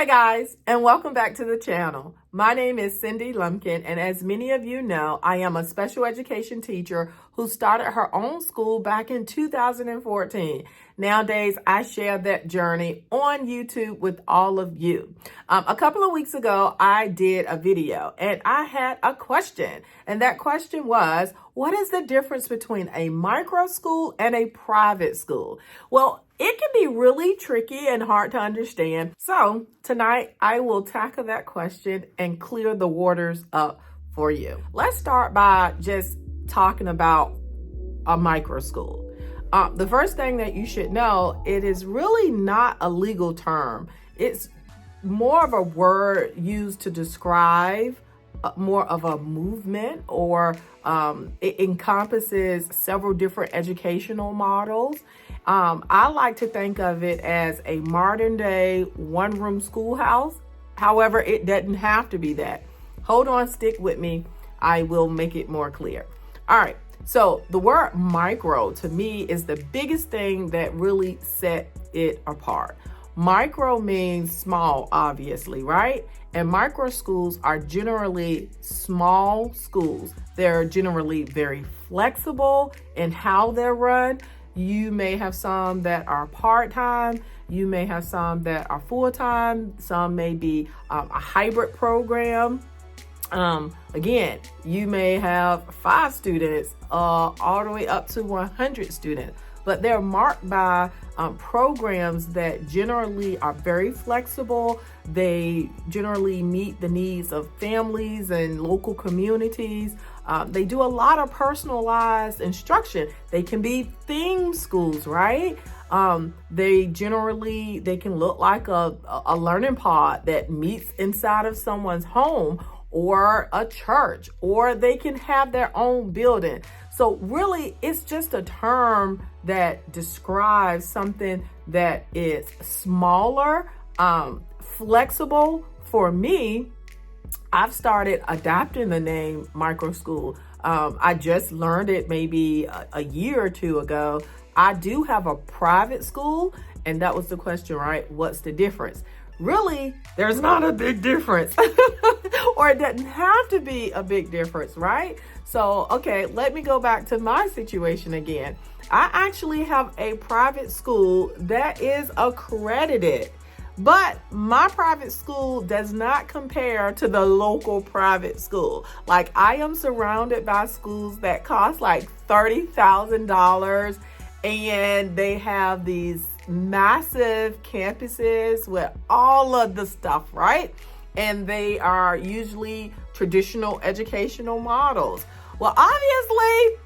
Hi guys, and welcome back to the channel. My name is Cindy Lumpkin, and as many of you know, I am a special education teacher who started her own school back in 2014. Nowadays, I share that journey on YouTube with all of you. A couple of weeks ago, I did a video and I had a question. And that question was, what is the difference between a micro school and a private school? Well, it can be really tricky and hard to understand. So tonight, I will tackle that question and clear the waters up for you. Let's start by just talking about a micro school. The first thing that you should know, it is really not a legal term. It's more of a word used to describe more of a movement, or it encompasses several different educational models. I like to think of it as a modern day one-room schoolhouse. However, it doesn't have to be that. Hold on, stick with me. I will make it more clear. All right. So the word micro to me is the biggest thing that really set it apart. Micro means small, obviously, right? And micro schools are generally small schools. They're generally very flexible in how they're run. You may have some that are part-time. You may have some that are full-time. Some may be a hybrid program. Again, you may have 5 students all the way up to 100 students, but they're marked by programs that generally are very flexible. They generally meet the needs of families and local communities. They do a lot of personalized instruction. They can be theme schools, right? They can look like a learning pod that meets inside of someone's home or a church, or they can have their own building. So really, it's just a term that describes something that is smaller, flexible. For me, I've started adopting the name micro school. I just learned it maybe a year or two ago. I do have a private school, and that was the question, right? What's the difference? Really, there's not a big difference, or it doesn't have to be a big difference, right? So, okay, let me go back to my situation again. I actually have a private school that is accredited, but my private school does not compare to the local private school. Like, I am surrounded by schools that cost like $30,000, and they have these massive campuses with all of the stuff, right? And they are usually traditional educational models. Well, obviously,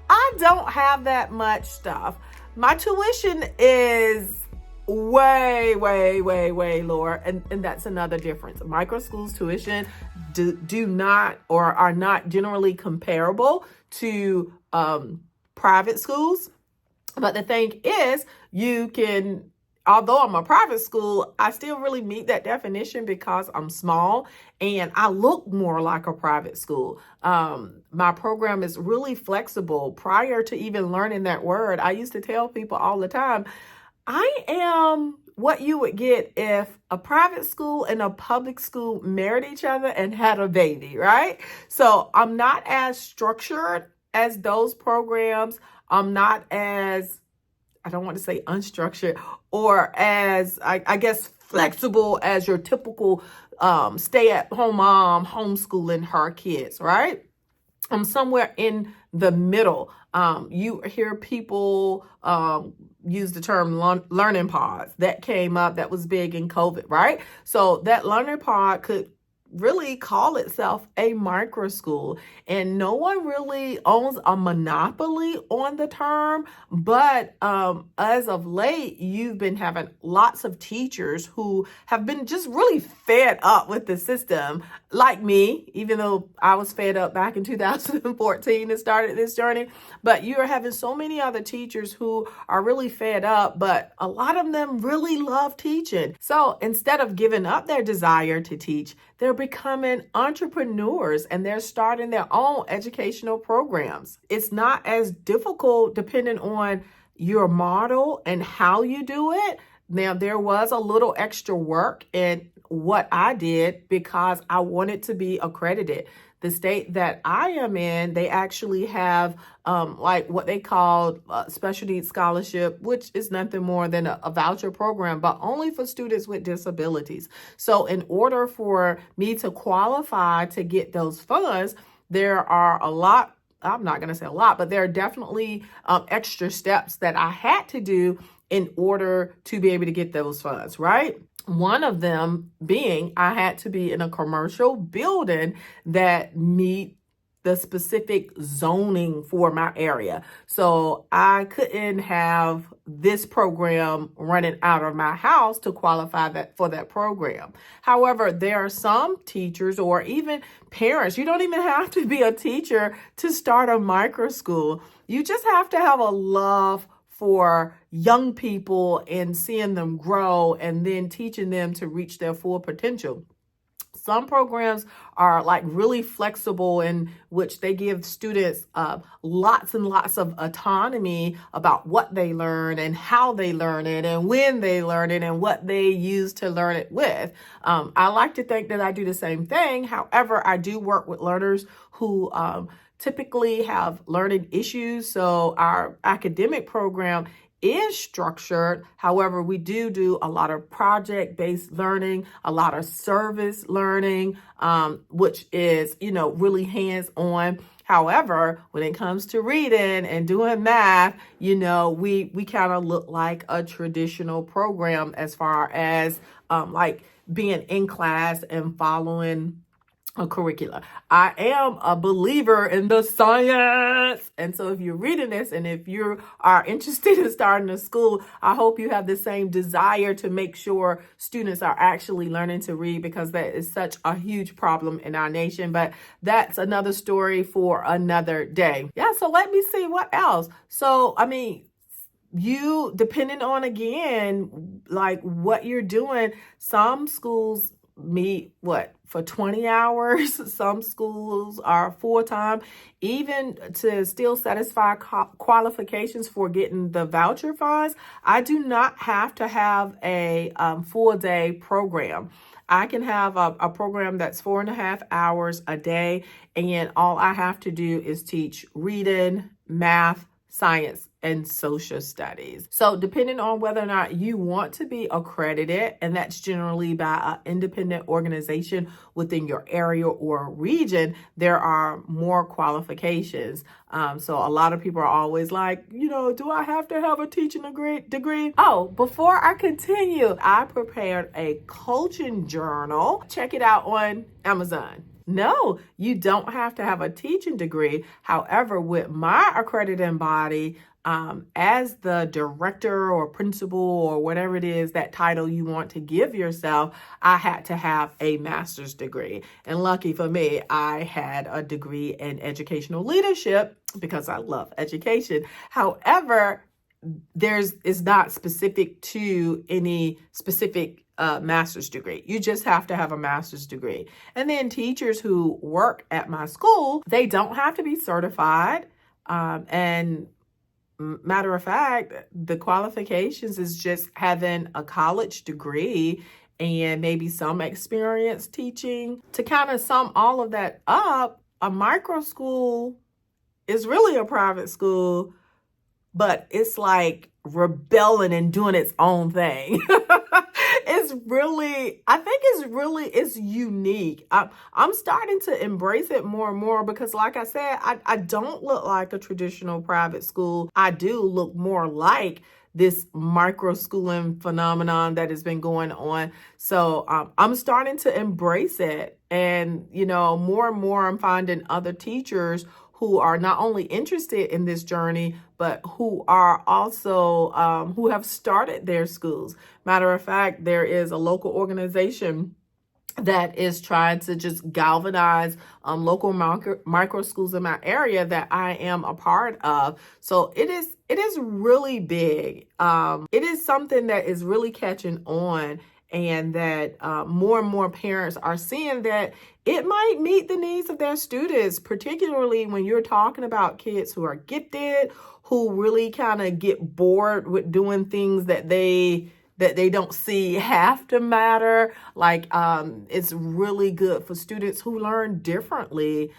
I don't have that much stuff. My tuition is way lower, and that's another difference. Micro schools tuition do not, or are not generally comparable to private schools. But the thing is, you can, although I'm a private school, I still really meet that definition because I'm small and I look more like a private school. My program is really flexible. Prior to even learning that word, I used to tell people all the time, I am what you would get if a private school and a public school married each other and had a baby, right? So I'm not as structured as those programs. I'm not as, I don't want to say unstructured, or as, I guess, flexible as your typical stay-at-home mom homeschooling her kids, right? I'm somewhere in the middle. You hear people use the term learning pods. That came up, that was big in COVID, right? So that learning pod could really call itself a micro school, and no one really owns a monopoly on the term. But as of late, you've been having lots of teachers who have been just really fed up with the system, like me, even though I was fed up back in 2014 and started this journey. But you're having so many other teachers who are really fed up, but a lot of them really love teaching. So instead of giving up their desire to teach, they're becoming entrepreneurs and they're starting their own educational programs. It's not as difficult depending on your model and how you do it. Now, there was a little extra work, and what I did because I wanted to be accredited. The state that I am in, they actually have like what they call special needs scholarship, which is nothing more than a voucher program, but only for students with disabilities. So in order for me to qualify to get those funds, there are a lot, I'm not going to say a lot, but there are definitely extra steps that I had to do in order to be able to get those funds, right? One of them being I had to be in a commercial building that meet the specific zoning for my area. So I couldn't have this program running out of my house to qualify for that program. However, there are some teachers or even parents, you don't even have to be a teacher to start a microschool. You just have to have a love for young people and seeing them grow and then teaching them to reach their full potential. Some programs are like really flexible in which they give students lots and lots of autonomy about what they learn and how they learn it and when they learn it and what they use to learn it with. I like to think that I do the same thing. However, I do work with learners who typically have learning issues. So our academic program is structured. However, we do a lot of project-based learning, a lot of service learning, which is, really hands-on. However, when it comes to reading and doing math, we kind of look like a traditional program as far as like being in class and following a curricula. I am a believer in the science. And so if you're reading this and if you are interested in starting a school, I hope you have the same desire to make sure students are actually learning to read, because that is such a huge problem in our nation. But that's another story for another day. Yeah, so let me see what else. So, you, depending on, again, like what you're doing, some schools meet for 20 hours. Some schools are full-time, even to still satisfy qualifications for getting the voucher funds. I do not have to have a full day program. I can have a program that's 4.5 hours a day, and all I have to do is teach reading, math, science, and social studies. So depending on whether or not you want to be accredited, and that's generally by an independent organization within your area or region, there are more qualifications. So a lot of people are always like, do I have to have a teaching degree? Oh, before I continue, I prepared a coaching journal. Check it out on Amazon. No, you don't have to have a teaching degree. However, with my accrediting body, as the director or principal or whatever it is, that title you want to give yourself, I had to have a master's degree. And lucky for me, I had a degree in educational leadership because I love education. However, it's not specific to any specific master's degree. You just have to have a master's degree. And then teachers who work at my school, they don't have to be certified. And matter of fact, the qualifications is just having a college degree and maybe some experience teaching. To kind of sum all of that up, a microschool is really a private school, but it's like rebelling and doing its own thing. It's unique. I'm starting to embrace it more and more because, like I said, I don't look like a traditional private school. I do look more like this microschooling phenomenon that has been going on. So I'm starting to embrace it. And, more and more I'm finding other teachers who are not only interested in this journey, but who are also, who have started their schools. Matter of fact, there is a local organization that is trying to just galvanize local micro schools in my area that I am a part of. So it is really big. It is something that is really catching on, and that more and more parents are seeing that it might meet the needs of their students, particularly when you're talking about kids who are gifted, who really kind of get bored with doing things that they that they don't see have to matter. Like, it's really good for students who learn differently.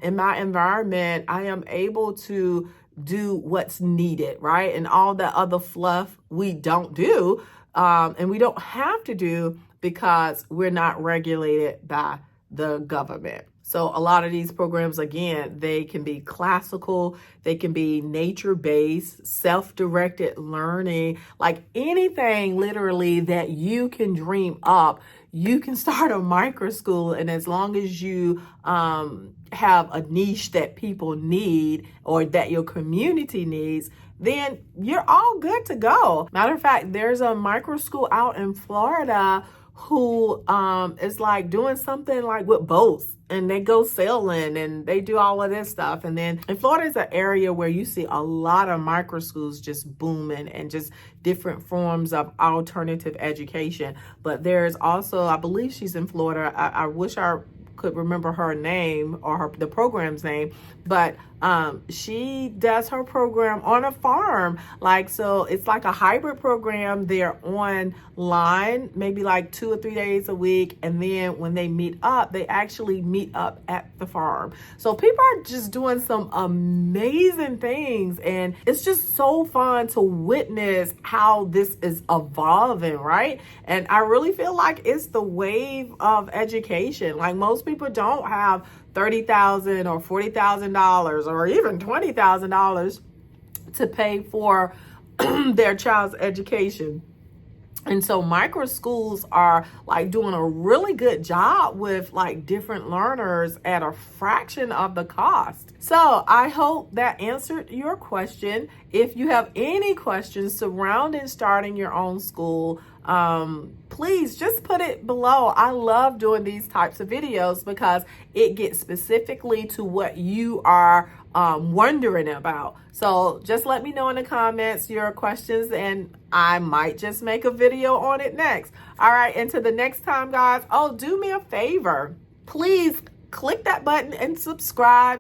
In my environment, I am able to do what's needed, right? And all that other fluff we don't do, and we don't have to do because we're not regulated by the government. So a lot of these programs, again, they can be classical, they can be nature-based, self-directed learning, like anything literally that you can dream up. You can start a microschool, and as long as you have a niche that people need or that your community needs, then you're all good to go. Matter of fact, there's a microschool out in Florida who is like doing something like with boats, and they go sailing and they do all of this stuff. And then in Florida is an area where you see a lot of microschools just booming and just different forms of alternative education. But there's also, I believe she's in Florida. I wish I could remember her name or the program's name, but she does her program on a farm. Like, so it's like a hybrid program. They're online, maybe like 2 or 3 days a week. And then when they meet up, they actually meet up at the farm. So people are just doing some amazing things. And it's just so fun to witness how this is evolving, right? And I really feel like it's the wave of education. Like, most people don't have $30,000 or $40,000 or even $20,000 to pay for their child's education. And so micro schools are like doing a really good job with like different learners at a fraction of the cost. So I hope that answered your question. If you have any questions surrounding starting your own school, please just put it below. I love doing these types of videos because it gets specifically to what you are wondering about. So just let me know in the comments your questions, and I might just make a video on it next. All right, until the next time, guys, do me a favor. Please click that button and subscribe.